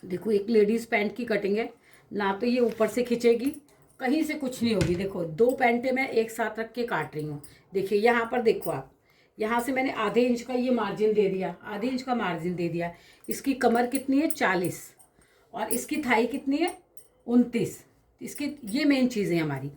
देखो एक ladies pant की कटिंग है, ना तो ये ऊपर से खिंचेगी, कहीं से कुछ नहीं होगी। देखो दो पैंटें मैं एक साथ रख के काट रही हूँ। देखिए यहाँ पर देखो आप, यहाँ से मैंने आधे इंच का ये मार्जिन दे दिया, आधे इंच का मार्जिन दे दिया। इसकी कमर कितनी है 40, और इसकी थाई कितनी है 29। इसकी ये मेन चीज़ है हमारी।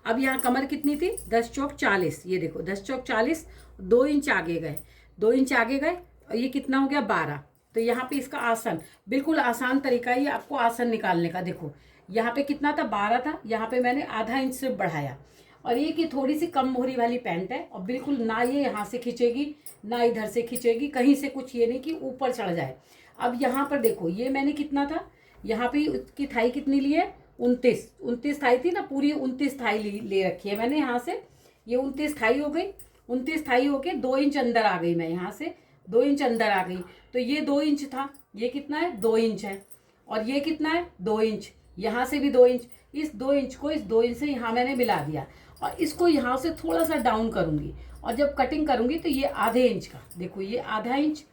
अब यहाँ कमर कितनी थी 10 चौक 40, ये देखो 10 चौक 40, 2 इंच आगे गए, 2 इंच आगे गए, और ये कितना हो गया 12। तो यहाँ पे इसका आसन, बिल्कुल आसान तरीका है ये आपको आसन निकालने का। देखो यहाँ पे कितना था 12 था, यहाँ पे मैंने आधा इंच से बढ़ाया। और ये कि थोड़ी सी कम मोहरी वाली पैंट है, और बिल्कुल ना ये यहाँ से खींचेगी ना इधर से खींचेगी, कहीं से कुछ ये नहीं कि ऊपर चढ़ जाए। अब यहाँ पर देखो ये मैंने कितना था, यहाँ पे उसकी थाई कितनी ली है 29, 29 थाई थी ना, पूरी 29 थाई ले रखी है मैंने यहाँ से। ये 29 थाई हो गई, 29 थाई होके 2 इंच अंदर आ गई मैं यहाँ से, 2 इंच अंदर आ गई। तो ये 2 इंच था, ये कितना है 2 इंच है, और ये कितना है 2 इंच, यहाँ से भी 2 इंच। इस 2 इंच को इस 2 इंच से यहाँ मैंने मिला दिया, और इसको यहाँ से थोड़ा सा डाउन करूँगी, और जब कटिंग करूँगी तो ये आधे इंच का, देखो ये आधा इंच,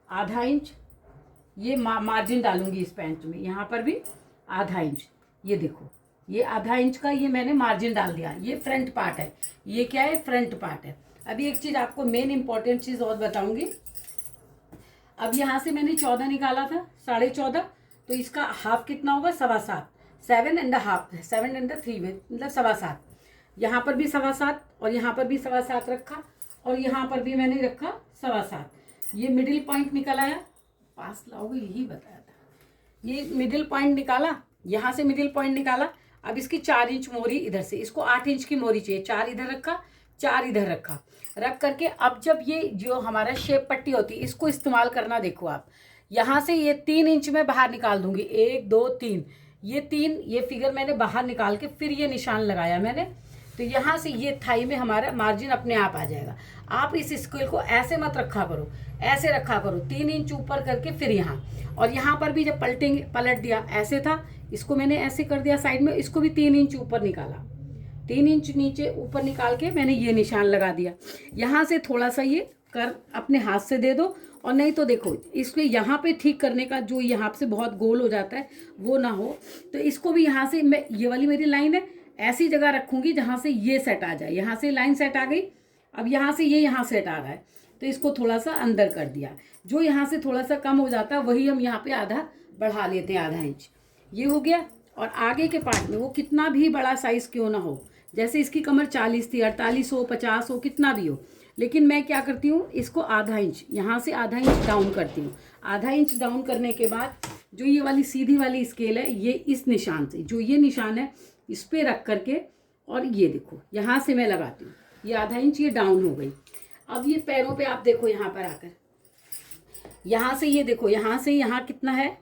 आधा इंच ये मार्जिन डालूंगी इस पैंट में, यहाँ पर भी आधा इंच। ये देखो ये आधा इंच का ये मैंने मार्जिन डाल दिया। ये फ्रंट पार्ट है, ये क्या है फ्रंट पार्ट है। अभी एक चीज़ आपको मेन इंपॉर्टेंट चीज़ और बताऊंगी। अब यहाँ से मैंने 14 निकाला था, 14.5, तो इसका हाफ कितना होगा 7.25, 7.5, 7.3 मतलब 7.25। यहाँ पर भी 7.25, और यहाँ पर भी 7.25 रखा, और यहाँ पर भी मैंने रखा 7.25। ये मिडिल पॉइंट निकल आया, पास लाओगे यही बताया था। ये मिडिल पॉइंट निकाला, यहाँ से मिडिल पॉइंट निकाला। अब इसकी 4 इंच मोहरी इधर से, इसको 8 इंच की मोहरी चाहिए, 4 इधर रखा, 4 इधर रखा, रख करके अब जब ये जो हमारा शेप पट्टी होती है इसको इस्तेमाल करना। देखो आप यहाँ से ये 3 इंच में बाहर निकाल दूंगी, 1 2 3, ये 3 ये फिगर मैंने बाहर निकाल के फिर ये निशान लगाया मैंने। तो यहाँ से ये थाई में हमारा मार्जिन अपने आप आ जाएगा। आप इस स्केल को ऐसे मत रखा करो, ऐसे रखा करो, 3 इंच ऊपर करके फिर यहाँ, और यहाँ पर भी जब पलटेंगे, पलट दिया ऐसे था, इसको मैंने ऐसे कर दिया साइड में, इसको भी 3 इंच ऊपर निकाला, 3 इंच नीचे ऊपर निकाल के मैंने ये निशान लगा दिया। यहाँ से थोड़ा सा ये कर अपने हाथ से दे दो, और नहीं तो देखो इसको यहाँ पे ठीक करने का, जो यहाँ से बहुत गोल हो जाता है वो ना हो, तो इसको भी यहाँ से मैं, ये वाली मेरी लाइन है, ऐसी जगह रखूँगी जहाँ से ये सेट आ जाए। यहाँ से लाइन सेट आ गई, अब यहाँ से ये यहाँ सेट आ रहा है, तो इसको थोड़ा सा अंदर कर दिया। जो यहाँ से थोड़ा सा कम हो जाता है वही हम यहाँ पे आधा बढ़ा लेते हैं, आधा इंच। ये हो गया। और आगे के पार्ट में वो कितना भी बड़ा साइज़ क्यों ना हो, जैसे इसकी कमर 40 थी, 48 हो 50 हो कितना भी हो, लेकिन मैं क्या करती हूँ इसको आधा इंच, यहाँ से आधा इंच डाउन करती हूँ। आधा इंच डाउन करने के बाद जो ये वाली सीधी वाली स्केल है, ये इस निशान से, जो ये निशान है इस पर रख करके, और ये देखो यहाँ से मैं लगाती हूँ, ये आधा इंच ये डाउन हो गई। अब ये पैरों पे आप देखो, यहाँ पर आकर यहाँ से ये देखो, यहाँ से यहाँ कितना है,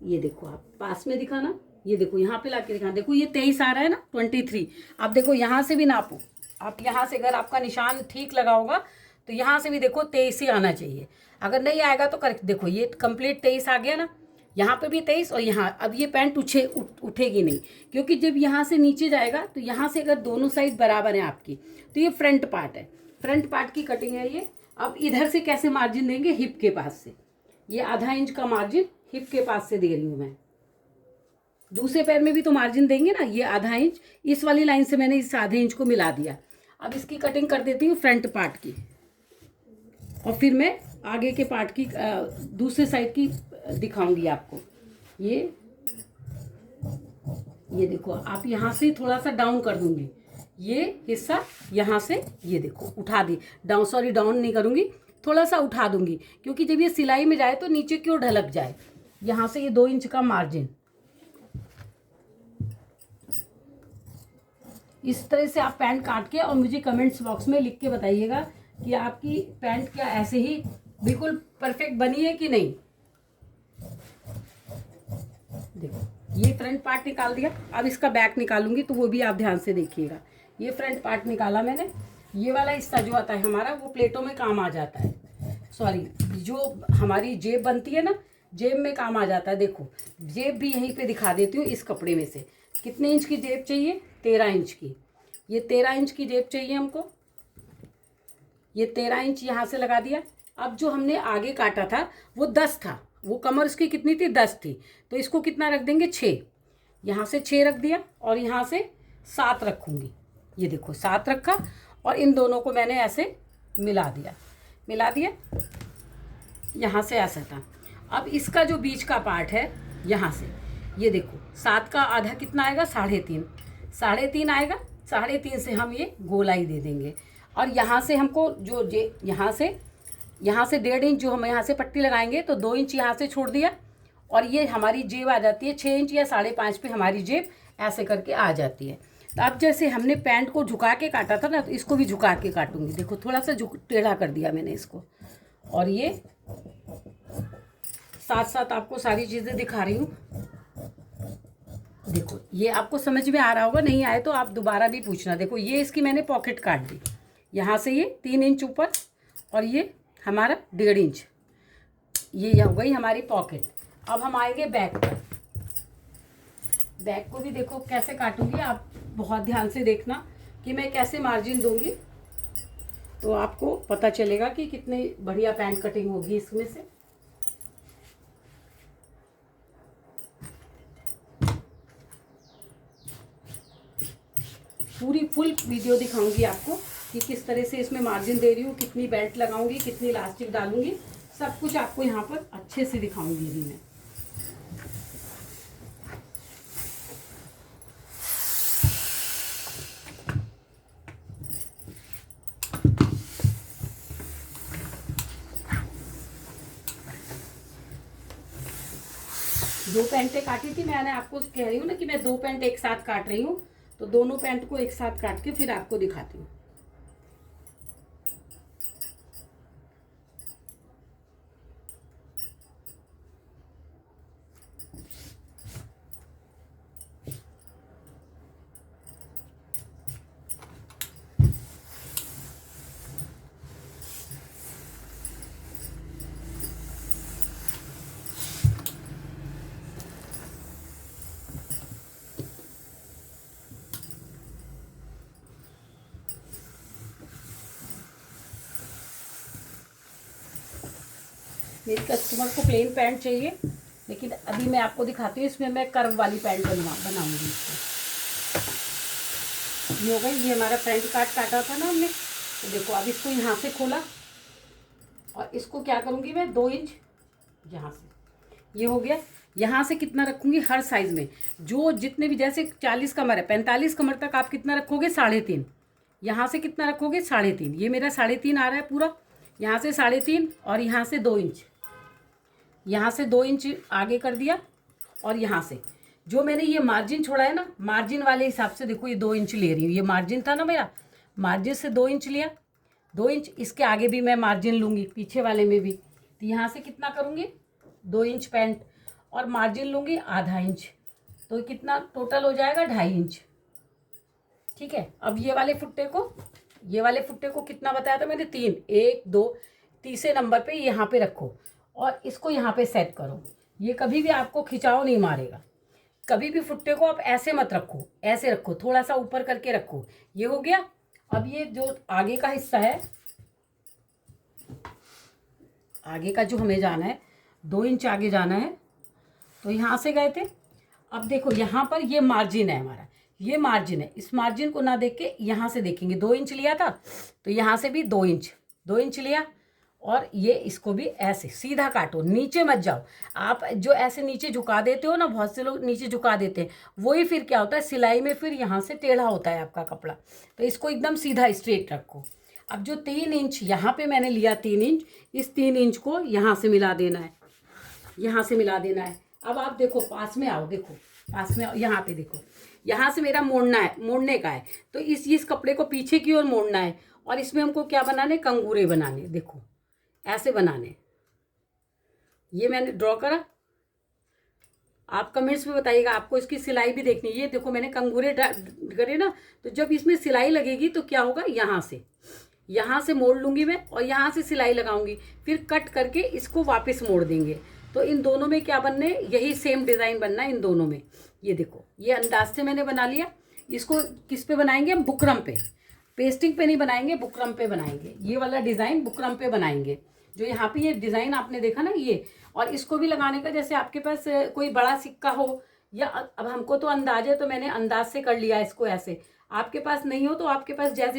ये देखो आप पास में दिखाना, ये देखो यहाँ पे लाके दिखाना, देखो ये 23 आ रहा है ना, 23। अब देखो यहाँ से भी नापो आप, यहाँ से अगर आपका निशान ठीक लगा होगा तो यहाँ से भी देखो 23 ही आना चाहिए। अगर नहीं आएगा तो करेक्ट, देखो ये कंप्लीट 23 आ गया ना, यहाँ पे भी 23, और यहाँ अब ये पैंट उठेगी नहीं, क्योंकि जब यहाँ से नीचे जाएगा तो यहाँ से अगर दोनों साइड बराबर है आपकी, तो ये फ्रंट पार्ट है, फ्रंट पार्ट की कटिंग है ये। अब इधर से कैसे मार्जिन देंगे, हिप के पास से, ये आधा इंच का मार्जिन हिप के पास से दे रही हूँ मैं। दूसरे पैर में भी तो मार्जिन देंगे ना, ये आधा इंच, इस वाली लाइन से मैंने इस आधे इंच को मिला दिया। अब इसकी कटिंग कर देती हूँ फ्रंट पार्ट की, और फिर मैं आगे के पार्ट की दूसरे साइड की दिखाऊंगी आपको। ये देखो आप यहाँ से थोड़ा सा डाउन कर दूंगी, ये हिस्सा यहाँ से ये देखो उठा दी, डाउन नहीं करूँगी, थोड़ा सा उठा दूंगी, क्योंकि जब ये सिलाई में जाए तो नीचे क्यों ढलक जाए। यहाँ से ये 2 इंच का मार्जिन, इस तरह से आप पैंट काट के और मुझे कमेंट्स बॉक्स में लिख के बताइएगा कि आपकी पैंट क्या ऐसे ही बिल्कुल परफेक्ट बनी है कि नहीं। देखो ये फ्रंट पार्ट निकाल दिया, अब इसका बैक निकालूंगी तो वो भी आप ध्यान से देखिएगा। ये फ्रंट पार्ट निकाला मैंने, ये वाला हिस्सा जो आता है हमारा वो प्लेटों में काम आ जाता है, सॉरी जो हमारी जेब बनती है ना, जेब में काम आ जाता है। देखो जेब भी यहीं पे दिखा देती हूँ, इस कपड़े में से कितने इंच की जेब चाहिए, 13 इंच की। ये 13 इंच की जेब चाहिए हमको, ये 13 इंच यहाँ से लगा दिया। अब जो हमने आगे काटा था वो 10 था, वो कमर उसकी कितनी थी, 10 थी, तो इसको कितना रख देंगे, 6। यहाँ से 6 रख दिया और यहाँ से 7 रखूँगी। ये देखो 7 रखा और इन दोनों को मैंने ऐसे मिला दिया यहाँ से ऐसा था। अब इसका जो बीच का पार्ट है यहाँ से, ये देखो 7 का आधा कितना आएगा, 3.5 आएगा। 3.5 से हम ये गोलाई दे देंगे और यहाँ से हमको जो यहाँ से 1.5 इंच जो हम यहाँ से पट्टी लगाएंगे तो 2 इंच यहाँ से छोड़ दिया और ये हमारी जेब आ जाती है 6 इंच या 5.5 पे हमारी जेब ऐसे करके आ जाती है। तो अब जैसे हमने पैंट को झुका के काटा था ना, तो इसको भी झुका के काटूंगी। देखो थोड़ा सा टेढ़ा कर दिया मैंने इसको और ये साथ साथ आपको सारी चीज़ें दिखा रही हूँ। देखो ये आपको समझ में आ रहा होगा, नहीं आए तो आप दोबारा भी पूछना। देखो ये इसकी मैंने पॉकेट काट दी, यहाँ से ये 3 इंच ऊपर और ये हमारा 1.5 इंच, ये हो गई हमारी पॉकेट। अब हम आएंगे बैक पर। बैक को भी देखो कैसे काटूंगी, आप बहुत ध्यान से देखना कि मैं कैसे मार्जिन दूंगी, तो आपको पता चलेगा कि कितनी बढ़िया पैंट कटिंग होगी इसमें से। पूरी फुल वीडियो दिखाऊंगी आपको कि किस तरह से इसमें मार्जिन दे रही हूँ, कितनी बेल्ट लगाऊंगी, कितनी इलास्टिक डालूंगी, सब कुछ आपको यहाँ पर अच्छे से दिखाऊंगी भी मैं। दो पैंटें काटी थी मैंने, आपको कह रही हूँ ना कि मैं 2 पैंट एक साथ काट रही हूँ, तो दोनों पैंट को एक साथ काट के फिर आपको दिखाती हूँ। मेरी कस्टमर को प्लेन पैंट चाहिए, लेकिन अभी मैं आपको दिखाती हूँ इसमें मैं कर्व वाली पैंट बनाऊंगी इसको। ये हो गई, ये हमारा फ्रंट काटा था ना हमने, तो देखो अब इसको यहाँ से खोला और इसको क्या करूँगी मैं, 2 इंच यहाँ से, ये हो गया। यहाँ से कितना रखूँगी हर साइज़ में, जो जितने भी, जैसे 40 कमर है, 45 कमर तक आप कितना रखोगे, 3.5। यहाँ से कितना रखोगे, 3.5। ये मेरा 3.5 आ रहा है पूरा, यहाँ से 3.5 और यहाँ से 2 इंच, यहाँ से 2 इंच आगे कर दिया। और यहाँ से जो मैंने ये मार्जिन छोड़ा है ना, मार्जिन वाले हिसाब से देखो ये 2 इंच ले रही हूँ। ये मार्जिन था ना मेरा, मार्जिन से 2 इंच लिया, 2 इंच इसके आगे भी मैं मार्जिन लूँगी, पीछे वाले में भी। तो यहाँ से कितना करूँगी, 2 इंच पैंट और मार्जिन लूँगी ½ इंच, तो कितना टोटल हो जाएगा, 2.5 इंच। ठीक है। अब ये वाले फुट्टे को कितना बताया था मैंने, 3, 1 2 तीसरे नंबर पे यहाँ पे रखो और इसको यहाँ पे सेट करो। ये कभी भी आपको खिंचाव नहीं मारेगा। कभी भी फुट्टे को आप ऐसे मत रखो, ऐसे रखो, थोड़ा सा ऊपर करके रखो। ये हो गया। अब ये जो आगे का हिस्सा है, आगे का जो हमें जाना है, 2 इंच आगे जाना है, तो यहाँ से गए थे। अब देखो यहाँ पर ये मार्जिन है हमारा, ये मार्जिन है। इस मार्जिन को ना देख के यहाँ से देखेंगे, 2 इंच लिया था तो यहाँ से भी 2 इंच लिया और ये इसको भी ऐसे सीधा काटो, नीचे मत जाओ। आप जो ऐसे नीचे झुका देते हो ना, बहुत से लोग नीचे झुका देते हैं, वही फिर क्या होता है, सिलाई में फिर यहाँ से टेढ़ा होता है आपका कपड़ा। तो इसको एकदम सीधा स्ट्रेट रखो। अब जो 3 इंच यहाँ पे मैंने लिया, 3 इंच, इस 3 इंच को यहाँ से मिला देना है, यहाँ से मिला देना है। अब आप देखो, पास में आओ, देखो पास में आओ, यहाँ पे देखो, यहाँ से मेरा मोड़ने का है, तो इस कपड़े को पीछे की ओर मोड़ना है और इसमें हमको क्या बनाने, कंगूरे बनाने। देखो ऐसे बनाने, ये मैंने ड्रॉ करा। आप कमेंट्स में बताइएगा, आपको इसकी सिलाई भी देखनी है। ये देखो मैंने कंगूरे करे ना, तो जब इसमें सिलाई लगेगी तो क्या होगा, यहाँ से मोड़ लूँगी मैं और यहाँ से सिलाई लगाऊंगी, फिर कट करके इसको वापस मोड़ देंगे। तो इन दोनों में क्या बनने, यही सेम डिज़ाइन बनना है इन दोनों में। ये देखो, ये अंदाज से मैंने बना लिया। इसको किस पे बनाएंगे हम, बुकरम पे, पेस्टिंग पे नहीं बनाएंगे, बुकरम पे बनाएंगे। ये वाला डिज़ाइन बुकरम पे बनाएंगे। जो यहाँ पे ये डिज़ाइन आपने देखा ना ये, और इसको भी लगाने का, जैसे आपके पास कोई बड़ा सिक्का हो, या अब हमको तो अंदाज है तो मैंने अंदाज से कर लिया इसको ऐसे, आपके पास नहीं हो तो आपके पास जैसे